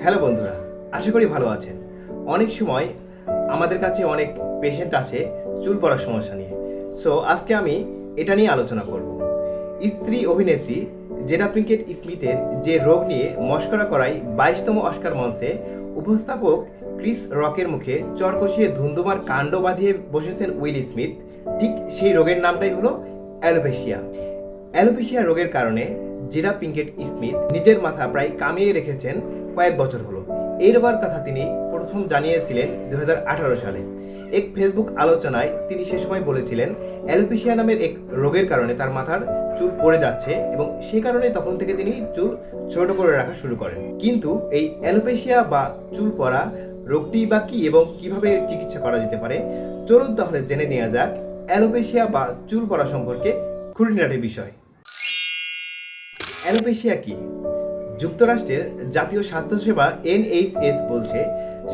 Hello বন্ধুরা, আশা করি ভালো আছেন। অনেক সময় আমাদের কাছে অনেক পেশেন্ট আসে চুল পড়ার সমস্যা নিয়ে। সো আজকে আমি এটা নিয়ে আলোচনা করব। স্ত্রী অভিনেত্রী জেডা পিঙ্কেট স্মিথের যে রোগ নিয়ে মশকরা করায় 22তম অস্কার মঞ্চে উপস্থাপক ক্রিস রকের মুখে চর কষিয়ে ধুন্ধুমার কাণ্ড বাঁধিয়ে বসেছেন উইল স্মিথ, ঠিক সেই রোগের নামটাই হলো অ্যালোপেশিয়া। অ্যালোপেশিয়া রোগের কারণে জেডা পিঙ্কেট স্মিথ নিজের মাথা প্রায় কামিয়ে রেখেছেন কয়েক বছর হলো। এই রোগের কথা তিনি প্রথম জানিয়েছিলেন 2018 সালে। এক ফেসবুক আলোচনায় তিনি সে সময় বলেছিলেন অ্যালোপেশিয়া নামের এক রোগের কারণে তার মাথার চুল পড়ে যাচ্ছে এবং সে কারণে তখন থেকে তিনি চুল ছোট করে রাখা শুরু করেন। কিন্তু এই অ্যালোপেশিয়া বা চুল পড়া রোগটি বা কি এবং কিভাবে এর চিকিৎসা করা যেতে পারে, চলুন তাহলে জেনে নেওয়া যাক অ্যালোপেশিয়া বা চুল পড়া সম্পর্কে খুঁটিনাটি বিষয়। অ্যালোপেশিয়া কি? যুক্তরাষ্ট্রের জাতীয় স্বাস্থ্যসেবা NHS বলছে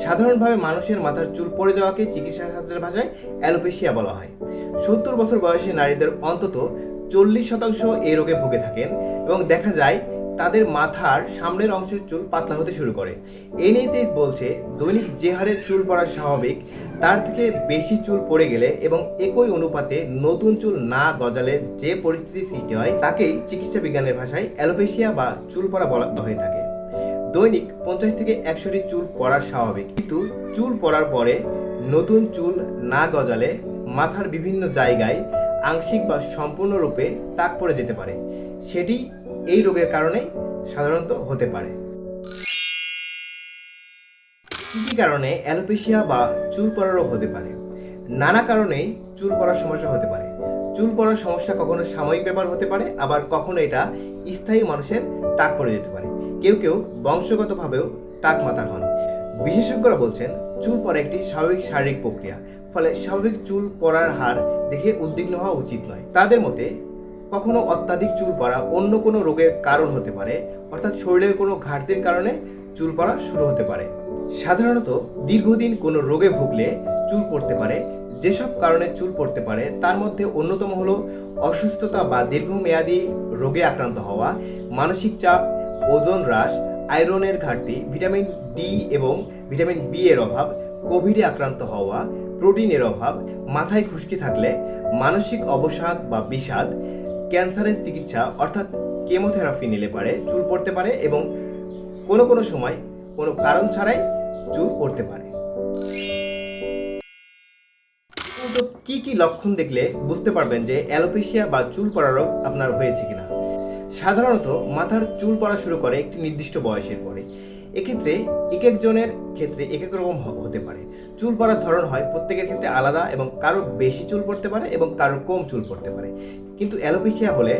সাধারণভাবে মানুষের মাথার চুল পড়ে যাওয়াকে চিকিৎসাশাস্ত্রের ভাষায় অ্যালোপেশিয়া বলা হয়। 70 বছর বয়সী নারীদের অন্তত 40% এই রোগে ভুগে থাকেন এবং দেখা যায় তাদের মাথার সামনের অংশের চুল পাতলা হতে শুরু করে। NHS বলছে দৈনিক যে হারে চুল পড়া স্বাভাবিক তার থেকে বেশি চুল পড়ে গেলে এবং একই অনুপাতে নতুন চুল না গজালে যে পরিস্থিতি সৃষ্টি হয় তাকেই চিকিৎসা বিজ্ঞানের ভাষায় অ্যালোপেশিয়া বা চুল পড়া বলা হয়ে থাকে। দৈনিক 50 থেকে 100টি চুল পড়া স্বাভাবিক, কিন্তু চুল পড়ার পরে নতুন চুল না গজালে মাথার বিভিন্ন জায়গায় আংশিক বা সম্পূর্ণরূপে টাক পড়ে যেতে পারে। সেটি এই রোগের কারণে সাধারণত হতে পারে। কি কি কারণে অ্যালোপেশিয়া বা চুল পড়া রোগ হতে পারে? নানা কারণেই চুল পড়ার সমস্যা হতে পারে। চুল পড়ার সমস্যা কখনো সাময়িক ব্যাপার হতে পারে, আবার কখনো এটা স্থায়ী মানুষের টাক পড়ে যেতে পারে। কেউ কেউ বংশগতভাবেও টাক মাথার হন। বিশেষজ্ঞরা বলছেন চুল পড়া একটি স্বাভাবিক শারীরিক প্রক্রিয়া, ফলে স্বাভাবিক চুল পড়ার হার দেখে উদ্বিগ্ন হওয়া উচিত নয়। তাদের মতে কখনো অত্যাধিক চুল পড়া অন্য কোনো রোগের কারণ হতে পারে, অর্থাৎ শরীরের কোনো ঘাটতির কারণে চুল পড়া শুরু হতে পারে। সাধারণত দীর্ঘদিন কোনো রোগে ভুগলে চুল পড়তে পারে। যেসব কারণে চুল পড়তে পারে তার মধ্যে অন্যতম হলো অসুস্থতা বা দীর্ঘমেয়াদী রোগে আক্রান্ত হওয়া, মানসিক চাপ, ওজন হ্রাস, আয়রনের ঘাটতি, ভিটামিন ডি এবং ভিটামিন বি এর অভাব, কোভিডে আক্রান্ত হওয়া, প্রোটিনের অভাব, মাথায় খুশকি থাকলে, মানসিক অবসাদ বা বিষাদ, ক্যান্সারের চিকিৎসা অর্থাৎ কেমোথেরাপি নিলে পারে চুল পড়তে পারে এবং কোনো কোনো সময় কোনো কারণ ছাড়াই চুল পড়তে পারে। তো কি কি লক্ষণ দেখলে বুঝতে পারবেন যে অ্যালোপেশিয়া বা চুল পড়া রোগ আপনার হয়েছে কিনা? সাধারণত মাথার চুল পড়া শুরু করে একটি নির্দিষ্ট বয়সের পরে। এক্ষেত্রে এক একজনের ক্ষেত্রে এক এক রকম হতে পারে। চুল পড়ার ধরন হয় প্রত্যেকের ক্ষেত্রে আলাদা এবং কারো বেশি চুল পড়তে পারে এবং কারো কম চুল পড়তে পারে। কিন্তু অ্যালোপেশিয়া হলে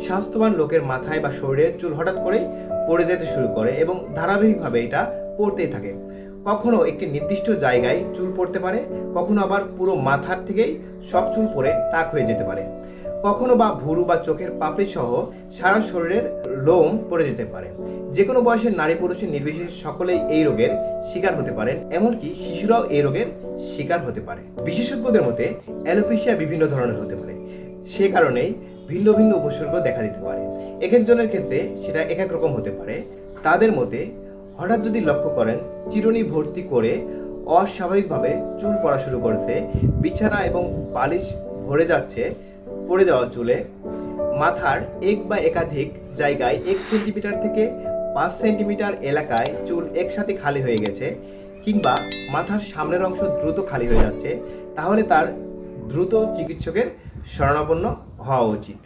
স্বাস্থ্যবান লোকের মাথায় বা শরীরের চুল হঠাৎ করেই পড়ে যেতে শুরু করে এবং ধারাবাহিকভাবে এটা পড়তেই থাকে। কখনো একটি নির্দিষ্ট জায়গায় চুল পড়তে পারে, কখনো আবার পুরো মাথার থেকেই সব চুল পড়ে টাক হয়ে যেতে পারে। কখনো বা ভুরু বা চোখের পাপড়ি সহ সারা শরীরের লোম পড়ে যেতে পারে। যে কোনো বয়সের নারী পুরুষের নির্বিশেষে সকলেই এই রোগের শিকার হতে পারেন, এমনকি শিশুরাও এই রোগের শিকার হতে পারে। বিশেষজ্ঞদের মতে অ্যালোপেশিয়া বিভিন্ন ধরনের হতে পারে, সে কারণেই ভিন্ন ভিন্ন উপসর্গ দেখা দিতে পারে। এক একজনের ক্ষেত্রে সেটা এক এক রকম হতে পারে। তাদের মতে হঠাৎ যদি লক্ষ্য করেন চিরুনি ভর্তি করে অস্বাভাবিকভাবে চুল পড়া শুরু করেছে, বিছানা এবং বালিশ ভরে যাচ্ছে পড়ে যাওয়া চুলে, মাথার এক বা একাধিক জায়গায় 1 সেন্টিমিটার থেকে 5 সেন্টিমিটার এলাকায় চুল একসাথে খালি হয়ে গেছে, কিংবা মাথার সামনের অংশ দ্রুত খালি হয়ে যাচ্ছে, তাহলে তার দ্রুত চিকিৎসকের শরণাপন্ন হওয়া উচিত।